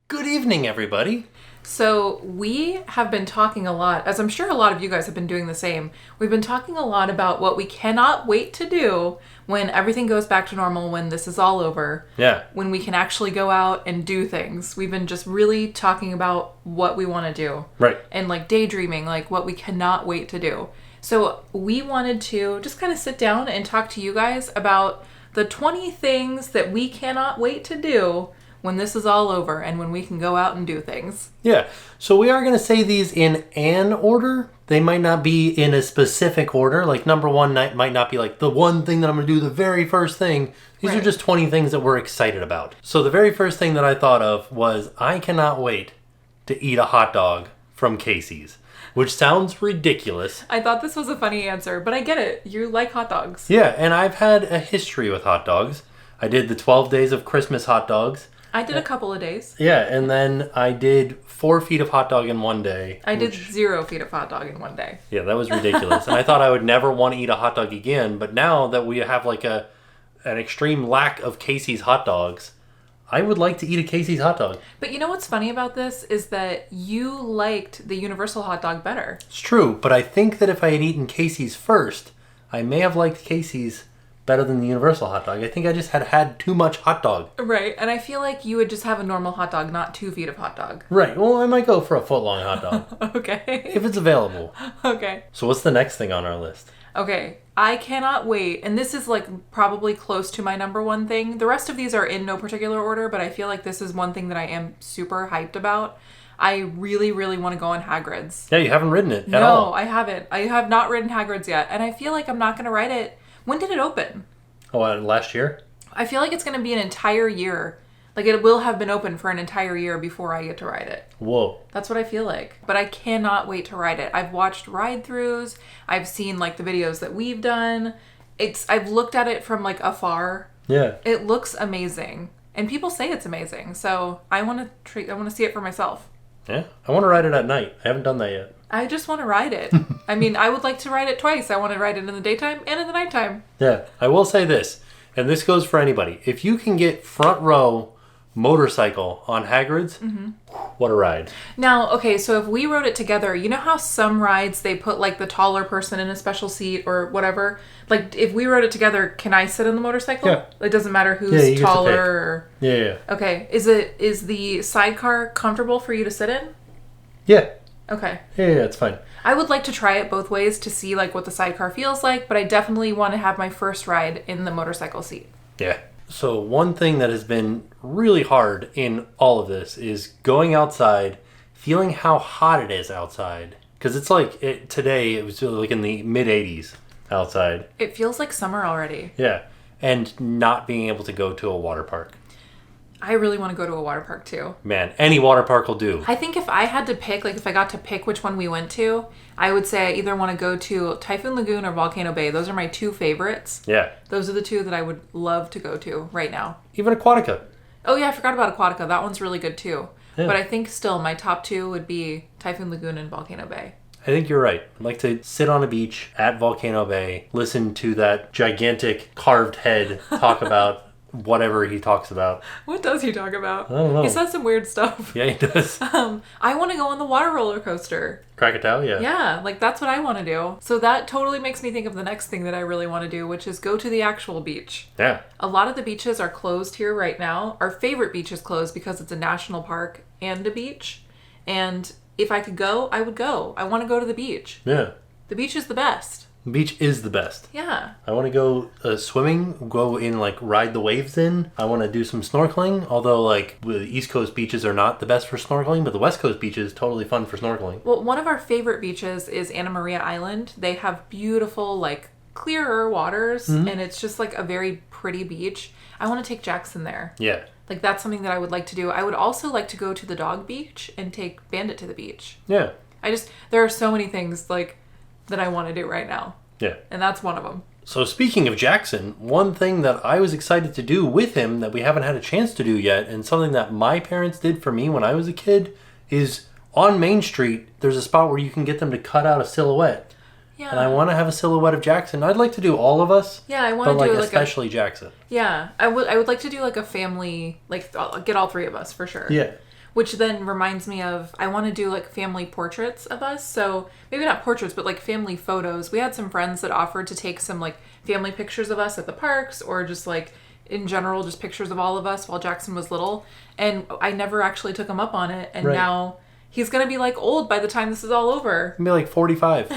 Good evening, everybody. So we have been talking a lot, as I'm sure a lot of you guys have been doing the same. We've been talking a lot about what we cannot wait to do when everything goes back to normal, when this is all over. Yeah. When we can actually go out and do things. We've been just really talking about what we want to do. Right. And like daydreaming, like what we cannot wait to do. So we wanted to just kind of sit down and talk to you guys about the 20 things that we cannot wait to do when this is all over and when we can go out and do things. Yeah. So we are going to say these in an order. They might not be in a specific order. Like number one might not be like the one thing that I'm going to do, the very first thing. These are just 20 things that we're excited about. So the very first thing that I thought of was I cannot wait to eat a hot dog from Casey's, which sounds ridiculous. I thought this was a funny answer, but I get it. You like hot dogs. Yeah, and I've had a history with hot dogs. I did the 12 days of Christmas hot dogs. I did a couple of days. Yeah, and then I did 4 feet of hot dog in one day. I did 0 feet of hot dog in one day. Yeah, that was ridiculous. And I thought I would never want to eat a hot dog again, but now that we have like an extreme lack of Casey's hot dogs, I would like to eat a Casey's hot dog. But you know what's funny about this is that you liked the Universal hot dog better. It's true, but I think that if I had eaten Casey's first, I may have liked Casey's better than the Universal hot dog. I think I just had too much hot dog. Right, and I feel like you would just have a normal hot dog, not 2 feet of hot dog. Right, well, I might go for a foot-long hot dog. Okay. If it's available. Okay. So what's the next thing on our list? Okay, I cannot wait, and this is like probably close to my number one thing. The rest of these are in no particular order, but I feel like this is one thing that I am super hyped about. I really, really want to go on Hagrid's. Yeah, you haven't ridden it at all. No, I haven't. I have not ridden Hagrid's yet, and I feel like I'm not going to ride it. When did it open? Oh, last year? I feel like it's going to be an entire year. Like, it will have been open for an entire year before I get to ride it. Whoa. That's what I feel like. But I cannot wait to ride it. I've watched ride-throughs. I've seen, like, the videos that we've done. I've looked at it from, like, afar. Yeah. It looks amazing. And people say it's amazing. So I want to see it for myself. Yeah. I want to ride it at night. I haven't done that yet. I just want to ride it. I mean, I would like to ride it twice. I want to ride it in the daytime and in the nighttime. Yeah. I will say this, and this goes for anybody. If you can get front row motorcycle on Hagrid's, what a ride. Now, okay, so if we rode it together, you know how some rides they put like the taller person in a special seat or whatever? Like if we rode it together, can I sit in the motorcycle? Yeah. It doesn't matter who's taller or... Yeah. Okay. Is the sidecar comfortable for you to sit in? Yeah. Okay. Yeah, it's fine. I would like to try it both ways to see like what the sidecar feels like, but I definitely want to have my first ride in the motorcycle seat. Yeah. So one thing that has been really hard in all of this is going outside, feeling how hot it is outside. Because it's like, today it was like in the mid-80s outside. It feels like summer already. Yeah. And not being able to go to a water park. I really want to go to a water park too. Man, any water park will do. I think if I had to pick, like if I got to pick which one we went to, I would say I either want to go to Typhoon Lagoon or Volcano Bay. Those are my two favorites. Yeah. Those are the two that I would love to go to right now. Even Aquatica. Oh yeah, I forgot about Aquatica. That one's really good too. Yeah. But I think still my top two would be Typhoon Lagoon and Volcano Bay. I think you're right. I'd like to sit on a beach at Volcano Bay, listen to that gigantic carved head talk about whatever he talks about. What does he talk about? I don't know. He says some weird stuff. Yeah, he does. I want to go on the water roller coaster. Krakatoa, yeah. Yeah, like that's what I want to do. So that totally makes me think of the next thing that I really want to do, which is go to the actual beach. Yeah. A lot of the beaches are closed here right now. Our favorite beach is closed because it's a national park and a beach. And if I could go, I would go. I want to go to the beach. Yeah. The beach is the best. The beach is the best. Yeah. I want to go swimming, go in, like, ride the waves in. I want to do some snorkeling, although, like, the East Coast beaches are not the best for snorkeling, but the West Coast beaches, totally fun for snorkeling. Well, one of our favorite beaches is Anna Maria Island. They have beautiful, like, clearer waters, and it's just, like, a very pretty beach. I want to take Jackson there. Yeah. Like, that's something that I would like to do. I would also like to go to the dog beach and take Bandit to the beach. Yeah. There are so many things, like, that I want to do right now. Yeah. And that's one of them. So speaking of Jackson, one thing that I was excited to do with him that we haven't had a chance to do yet, and something that my parents did for me when I was a kid, is on Main Street, there's a spot where you can get them to cut out a silhouette. Yeah. And I want to have a silhouette of Jackson. I'd like to do all of us. Yeah, I want to do like especially Jackson. Yeah, I would like to do like a family, like get all three of us for sure. Yeah. Which then reminds me of, I want to do like family portraits of us. So maybe not portraits, but like family photos. We had some friends that offered to take some like family pictures of us at the parks, or just like in general, just pictures of all of us while Jackson was little. And I never actually took him up on it. And now he's going to be like old by the time this is all over. He'll be like 45.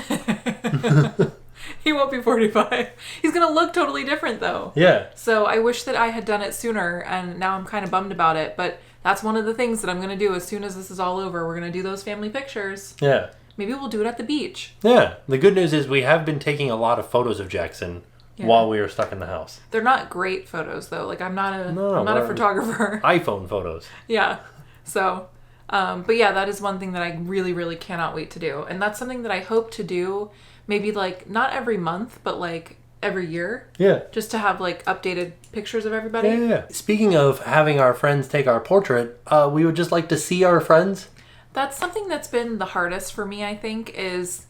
He won't be 45. He's going to look totally different though. Yeah. So I wish that I had done it sooner, and now I'm kind of bummed about it. But that's one of the things that I'm going to do as soon as this is all over. We're going to do those family pictures. Yeah. Maybe we'll do it at the beach. Yeah. The good news is we have been taking a lot of photos of Jackson while we were stuck in the house. They're not great photos though. Like I'm not a photographer. iPhone photos. Yeah. So, but yeah, that is one thing that I really, really cannot wait to do. And that's something that I hope to do maybe like not every month, but like every year. Yeah. Just to have like updated pictures of everybody. Yeah. Speaking of having our friends take our portrait, we would just like to see our friends. That's something that's been the hardest for me, I think, is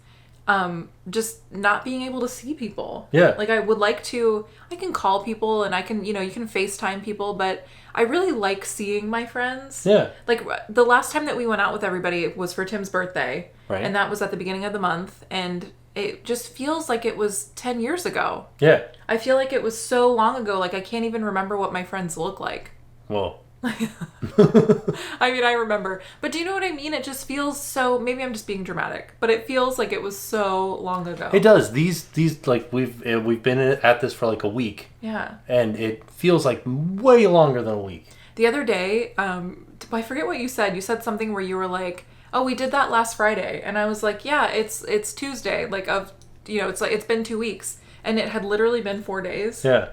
just not being able to see people. Yeah. Like I can call people and I can, you can FaceTime people, but I really like seeing my friends. Yeah. Like the last time that we went out with everybody was for Tim's birthday. Right. And that was at the beginning of the month. And it just feels like it was 10 years ago. Yeah. I feel like it was so long ago. Like I can't even remember what my friends look like. Whoa. I mean, I remember. But do you know what I mean? It just feels so... Maybe I'm just being dramatic. But it feels like it was so long ago. It does. These like, we've been at this for like a week. Yeah. And it feels like way longer than a week. The other day, I forget what you said. You said something where you were like, oh, we did that last Friday. And I was like, yeah, it's Tuesday. Like, it's like, it's been 2 weeks. And it had literally been 4 days. Yeah.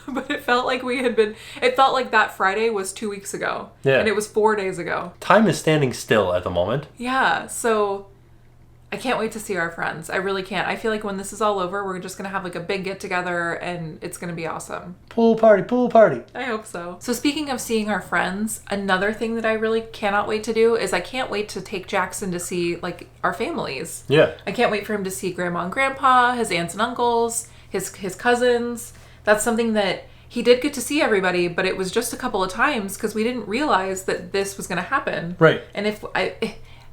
But it felt like it felt like that Friday was 2 weeks ago. Yeah. And it was 4 days ago. Time is standing still at the moment. Yeah. So I can't wait to see our friends. I really can't. I feel like when this is all over, we're just going to have like a big get together and it's going to be awesome. Pool party. I hope so. So speaking of seeing our friends, another thing that I really cannot wait to do is I can't wait to take Jackson to see like our families. Yeah. I can't wait for him to see grandma and grandpa, his aunts and uncles, his cousins. That's something that he did get to see everybody, but it was just a couple of times because we didn't realize that this was going to happen. Right. And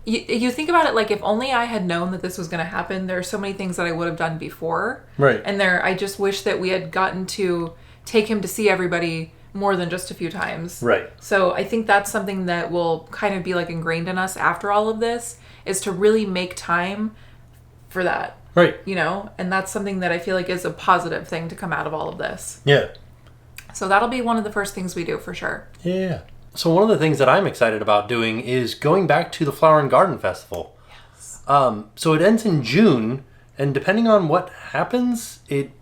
you think about it, like if only I had known that this was going to happen, there are so many things that I would have done before. Right. And I just wish that we had gotten to take him to see everybody more than just a few times. Right. So I think that's something that will kind of be like ingrained in us after all of this, is to really make time for that. Right. And that's something that I feel like is a positive thing to come out of all of this. Yeah. So that'll be one of the first things we do for sure. Yeah. So one of the things that I'm excited about doing is going back to the Flower and Garden Festival. Yes. So it ends in June, and depending on what happens, it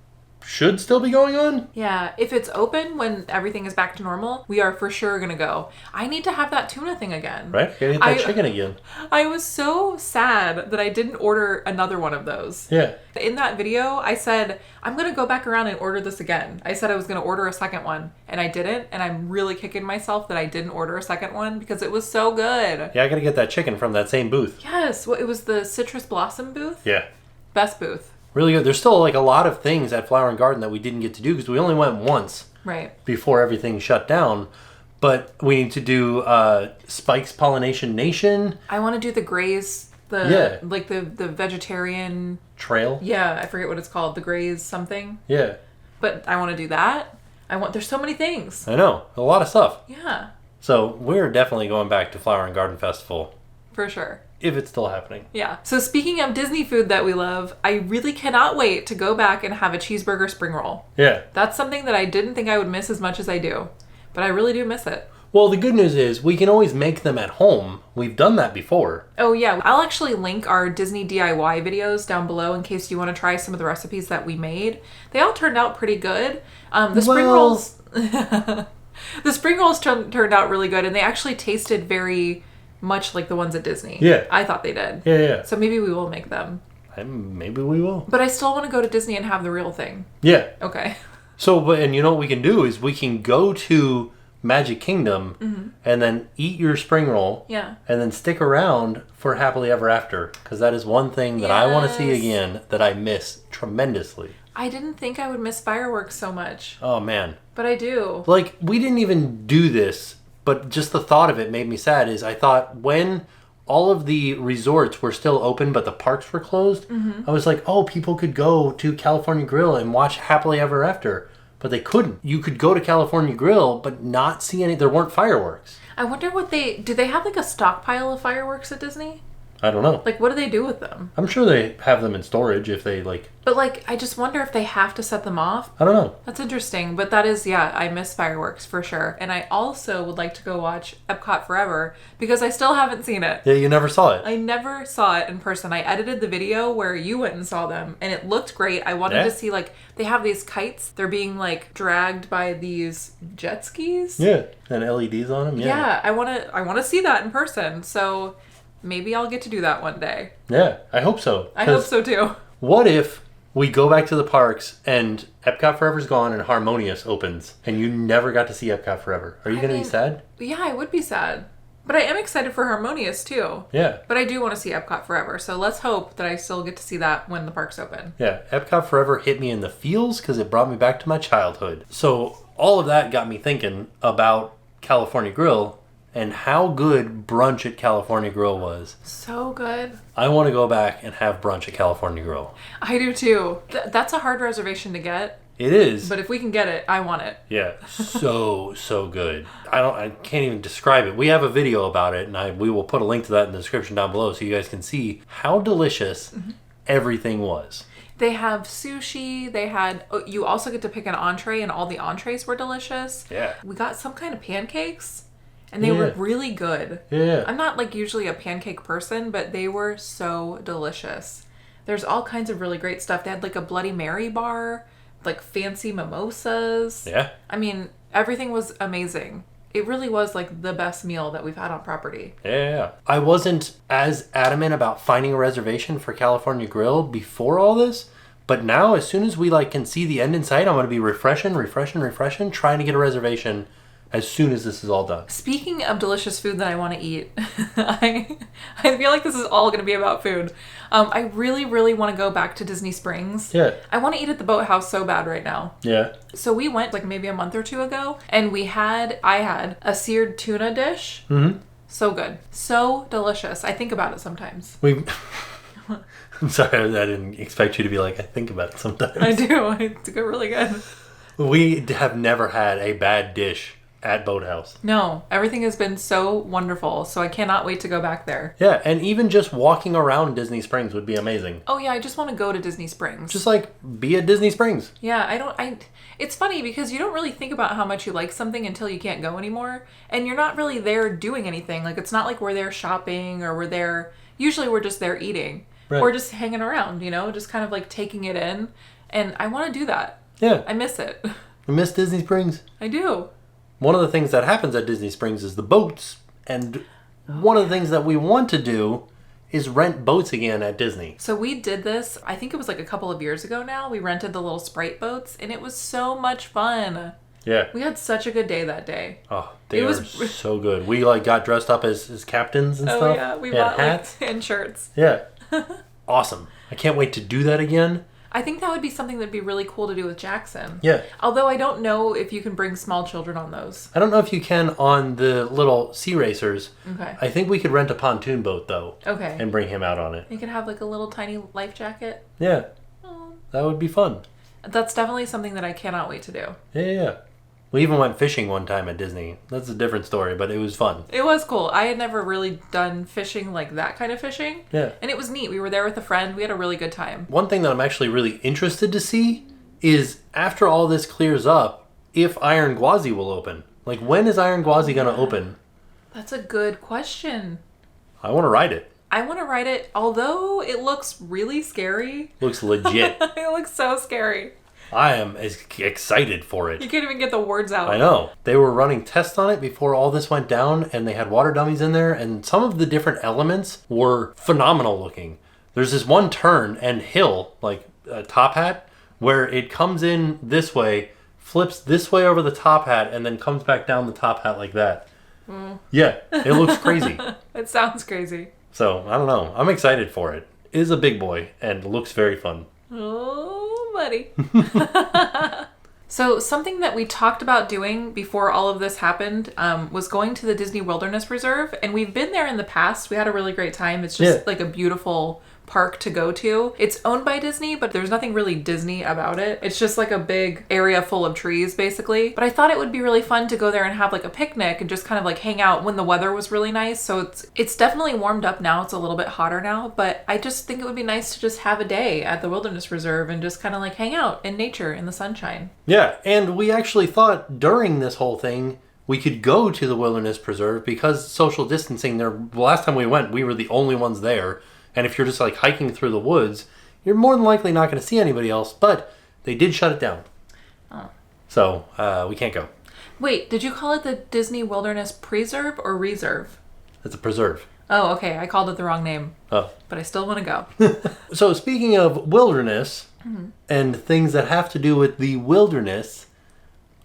should still be going on. Yeah, if it's open when everything is back to normal, we are for sure going to go. I need to have that tuna thing again. Right? Gotta hit that chicken again. I was so sad that I didn't order another one of those. Yeah. In that video, I said, I'm going to go back around and order this again. I said I was going to order a second one, and I didn't, and I'm really kicking myself that I didn't order a second one because it was so good. Yeah, I gotta get that chicken from that same booth. Yes, well, it was the Citrus Blossom booth. Yeah. Best booth. Really good. There's still like a lot of things at Flower and Garden that we didn't get to do because we only went once. Right. Before everything shut down. But we need to do Spike's Pollination Nation. I want to do the Graze, like the vegetarian... Trail? Yeah, I forget what it's called. The Graze something. Yeah. But I want to do that. There's so many things. I know. A lot of stuff. Yeah. So we're definitely going back to Flower and Garden Festival. For sure. If it's still happening. Yeah. So speaking of Disney food that we love, I really cannot wait to go back and have a cheeseburger spring roll. Yeah. That's something that I didn't think I would miss as much as I do. But I really do miss it. Well, the good news is we can always make them at home. We've done that before. Oh, yeah. I'll actually link our Disney DIY videos down below in case you want to try some of the recipes that we made. They all turned out pretty good. Spring rolls... the spring rolls turned out really good, and they actually tasted very... much like the ones at Disney. Yeah. I thought they did. Yeah. So maybe we will make them. Maybe we will. But I still want to go to Disney and have the real thing. Yeah. Okay. So, and you know what we can do is we can go to Magic Kingdom and then eat your spring roll. Yeah. And then stick around for Happily Ever After. Because that is one thing that I want to see again that I miss tremendously. I didn't think I would miss fireworks so much. Oh, man. But I do. Like, we didn't even do this but just the thought of it made me sad. Is I thought when all of the resorts were still open, but the parks were closed, I was like, oh, people could go to California Grill and watch Happily Ever After. But they couldn't. You could go to California Grill, but not see any. There weren't fireworks. I wonder do they have like a stockpile of fireworks at Disney? I don't know. Like, what do they do with them? I'm sure they have them in storage if they like. But like, I just wonder if they have to set them off. I don't know. That's interesting. But that is, yeah, I miss fireworks for sure. And I also would like to go watch Epcot Forever because I still haven't seen it. Yeah, you never saw it. I never saw it in person. I edited the video where you went and saw them and it looked great. I wanted to see, like, they have these kites. They're being like dragged by these jet skis. Yeah, and LEDs on them. Yeah, I want to see that in person. So maybe I'll get to do that one day. Yeah, I hope so. I hope so too. What if we go back to the parks and Epcot Forever's gone and Harmonious opens and you never got to see Epcot Forever? Are you going to be sad? Yeah, I would be sad. But I am excited for Harmonious too. Yeah. But I do want to see Epcot Forever. So let's hope that I still get to see that when the parks open. Yeah, Epcot Forever hit me in the feels because it brought me back to my childhood. So all of that got me thinking about California Grill and how good brunch at California Grill was. So good. I want to go back and have brunch at California Grill. I do too. That's a hard reservation to get. It is. But if we can get it, I want it. Yeah, so good. I can't even describe it. We have a video about it, and we will put a link to that in the description down below so you guys can see how delicious everything was. They have sushi. You also get to pick an entree, and all the entrees were delicious. Yeah. We got some kind of pancakes. And they were really good. Yeah. I'm not like usually a pancake person, but they were so delicious. There's all kinds of really great stuff. They had like a Bloody Mary bar, like fancy mimosas. Yeah. I mean, everything was amazing. It really was like the best meal that we've had on property. Yeah. I wasn't as adamant about finding a reservation for California Grill before all this, but now as soon as we like can see the end in sight, I'm going to be refreshing, trying to get a reservation as soon as this is all done. Speaking of delicious food that I want to eat, I feel like this is all going to be about food. I really, really want to go back to Disney Springs. Yeah. I want to eat at the Boathouse so bad right now. Yeah. So we went like maybe a month or two ago, and I had a seared tuna dish. Mm-hmm. So good. So delicious. I think about it sometimes. I'm sorry, I didn't expect you to be like, I think about it sometimes. I do. It's really good. We have never had a bad dish at Boathouse. No, everything has been so wonderful, so I cannot wait to go back there. Yeah, and even just walking around Disney Springs would be amazing. Oh yeah, I just want to go to Disney Springs. Just like be at Disney Springs. Yeah, it's funny because you don't really think about how much you like something until you can't go anymore, and you're not really there doing anything. Like, it's not like we're there shopping or usually we're just there eating. Right. Or just hanging around, just kind of like taking it in, and I want to do that. Yeah. I miss it. I miss Disney Springs. I do. One of the things that happens at Disney Springs is the boats. And one of the things that we want to do is rent boats again at Disney. So we did this, I think it was like a couple of years ago now. We rented the little Sprite boats, and it was so much fun. Yeah. We had such a good day that day. Oh, they were so good. We like got dressed up as captains and stuff. Oh yeah, we bought hats and shirts. Yeah. Awesome. I can't wait to do that again. I think that would be something that'd be really cool to do with Jackson. Yeah. Although I don't know if you can bring small children on those. I don't know if you can on the little sea racers. Okay. I think we could rent a pontoon boat, though. Okay. And bring him out on it. You could have like a little tiny life jacket. Yeah. Oh. That would be fun. That's definitely something that I cannot wait to do. Yeah. We even went fishing one time at Disney. That's a different story, but it was fun. It was cool. I had never really done fishing like that kind of fishing. Yeah. And it was neat. We were there with a friend. We had a really good time. One thing that I'm actually really interested to see is after all this clears up, if Iron Gwazi will open. Like, when is Iron Gwazi going to open? That's a good question. I want to ride it. I want to ride it, although it looks really scary. Looks legit. It looks so scary. I am excited for it. You can't even get the words out. I know. They were running tests on it before all this went down, and they had water dummies in there, and some of the different elements were phenomenal looking. There's this one turn and hill, like a top hat, where it comes in this way, flips this way over the top hat, and then comes back down the top hat like that. Mm. Yeah, it looks crazy. It sounds crazy. So, I don't know. I'm excited for it. It is a big boy, and looks very fun. Oh, buddy. So something that we talked about doing before all of this happened was going to the Disney Wilderness Reserve. And we've been there in the past. We had a really great time. It's just like a beautiful park to go to. It's owned by Disney, but there's nothing really Disney about it. It's just like a big area full of trees, basically. But I thought it would be really fun to go there and have like a picnic and just kind of like hang out when the weather was really nice. So it's definitely warmed up now. It's a little bit hotter now, but I just think it would be nice to just have a day at the Wilderness Reserve and just kind of like hang out in nature in the sunshine. Yeah, and we actually thought during this whole thing we could go to the Wilderness Preserve because social distancing there. The last time we went, we were the only ones there. And if you're just like hiking through the woods, you're more than likely not going to see anybody else. But they did shut it down. Oh. So we can't go. Wait, did you call it the Disney Wilderness Preserve or Reserve? It's a preserve. Oh, okay. I called it the wrong name. Oh. But I still want to go. So speaking of wilderness and things that have to do with the wilderness,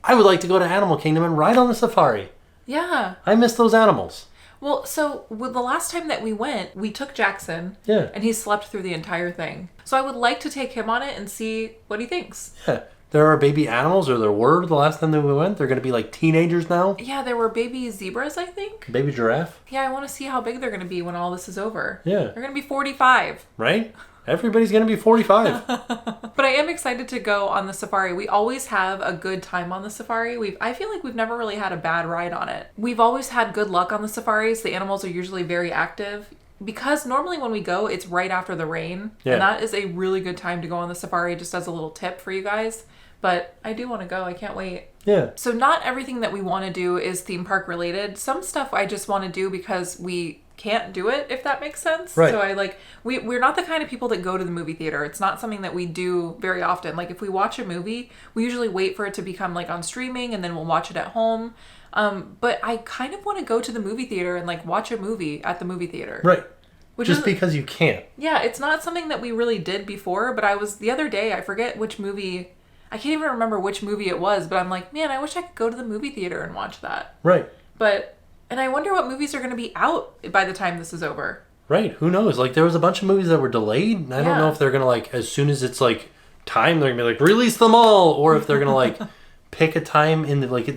I would like to go to Animal Kingdom and ride on the safari. Yeah. I miss those animals. Well, so with the last time that we went, we took Jackson. Yeah. And he slept through the entire thing. So I would like to take him on it and see what he thinks. Yeah. There are baby animals, or there were the last time that we went. They're going to be like teenagers now. Yeah, there were baby zebras, I think. Baby giraffe. Yeah, I want to see how big they're going to be when all this is over. Yeah. They're going to be 45. Right? Everybody's going to be 45. But I am excited to go on the safari. We always have a good time on the safari. I feel like we've never really had a bad ride on it. We've always had good luck on the safaris. The animals are usually very active. Because normally when we go, it's right after the rain. Yeah. And that is a really good time to go on the safari, just as a little tip for you guys. But I do want to go. I can't wait. Yeah. So not everything that we want to do is theme park related. Some stuff I just want to do because we can't do it, if that makes sense. Right. So we're not the kind of people that go to the movie theater. It's not something that we do very often. Like if we watch a movie, we usually wait for it to become like on streaming and then we'll watch it at home. But I kind of want to go to the movie theater and like watch a movie at the movie theater. Right. Just because you can't. Yeah, it's not something that we really did before, but the other day, I forget which movie, I can't even remember which movie it was, but I'm like, man, I wish I could go to the movie theater and watch that. Right. And I wonder what movies are going to be out by the time this is over. Right. Who knows? Like, there was a bunch of movies that were delayed. And I don't know if they're going to, like, as soon as it's, like, time, they're going to be like, release them all. Or if they're going to, like, pick a time in the, like,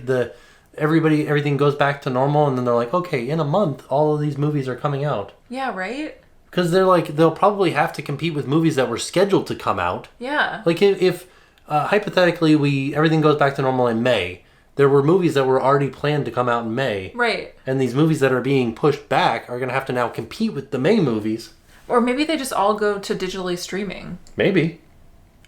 everything goes back to normal. And then they're like, okay, in a month, all of these movies are coming out. Yeah, right? Because they're like, they'll probably have to compete with movies that were scheduled to come out. Yeah. Like, if hypothetically, everything goes back to normal in May, there were movies that were already planned to come out in May. Right. And these movies that are being pushed back are going to have to now compete with the May movies. Or maybe they just all go to digitally streaming. Maybe.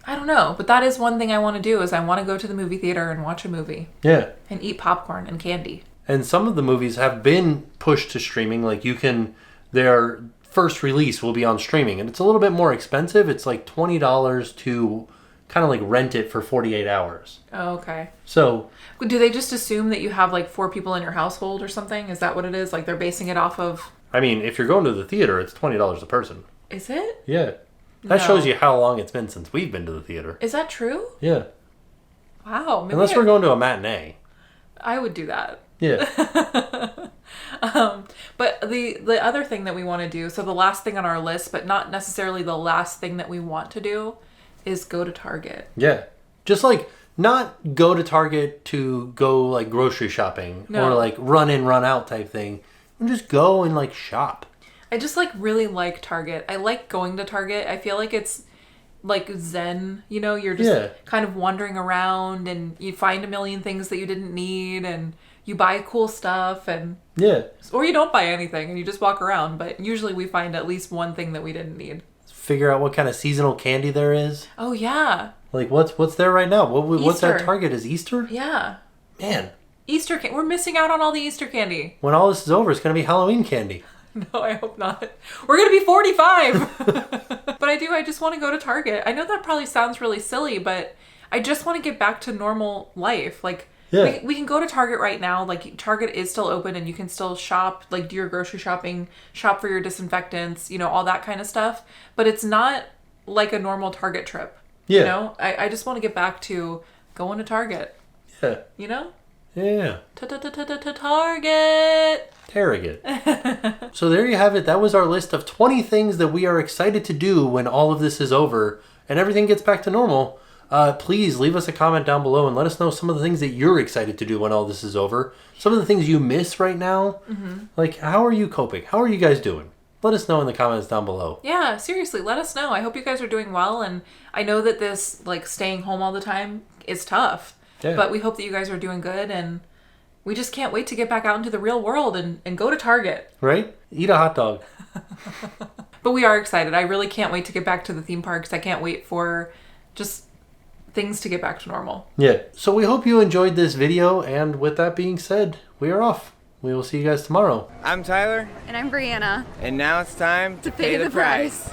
I don't know. But that is one thing I want to do is I want to go to the movie theater and watch a movie. Yeah. And eat popcorn and candy. And some of the movies have been pushed to streaming. Like their first release will be on streaming. And it's a little bit more expensive. It's like $20 to kind of like rent it for 48 hours. Oh, okay. So do they just assume that you have like 4 people in your household or something? Is that what it is? Like they're basing it off of... I mean, if you're going to the theater, it's $20 a person. Is it? Yeah. That shows you how long it's been since we've been to the theater. Is that true? Yeah. Wow. Unless we're going to a matinee. I would do that. Yeah. But the other thing that we want to do, so the last thing on our list, but not necessarily the last thing that we want to do, is go to Target. Yeah. Just like not go to Target to go like grocery shopping or like run in, run out type thing. Just go and like shop. I just like really like Target. I like going to Target. I feel like it's like zen, you know, you're just kind of wandering around and you find a million things that you didn't need and you buy cool stuff and or you don't buy anything and you just walk around, but usually we find at least one thing that we didn't need. Figure out what kind of seasonal candy there is. Oh yeah. Like what's there right now? What's at Target? Is Easter? Yeah. Man. Easter candy. We're missing out on all the Easter candy. When all this is over, it's going to be Halloween candy. No, I hope not. We're going to be 45. But I just want to go to Target. I know that probably sounds really silly, but I just want to get back to normal life. Like, we can go to Target right now. Like, Target is still open and you can still shop, like, do your grocery shopping, shop for your disinfectants, you know, all that kind of stuff. But it's not like a normal Target trip. Yeah. You know? I just want to get back to going to Target. Yeah. You know? Yeah. Target. So there you have it. That was our list of 20 things that we are excited to do when all of this is over and everything gets back to normal. Please leave us a comment down below and let us know some of the things that you're excited to do when all this is over. Some of the things you miss right now. Mm-hmm. Like, how are you coping? How are you guys doing? Let us know in the comments down below. Yeah, seriously, let us know. I hope you guys are doing well, and I know that this, like, staying home all the time is tough. Yeah. But we hope that you guys are doing good, and we just can't wait to get back out into the real world and go to Target. Right? Eat a hot dog. But we are excited. I really can't wait to get back to the theme parks. I can't wait for just things to get back to normal. Yeah. So we hope you enjoyed this video, and with that being said, we are off. We will see you guys tomorrow. I'm Tyler. And I'm Brianna. And now it's time to pay the price.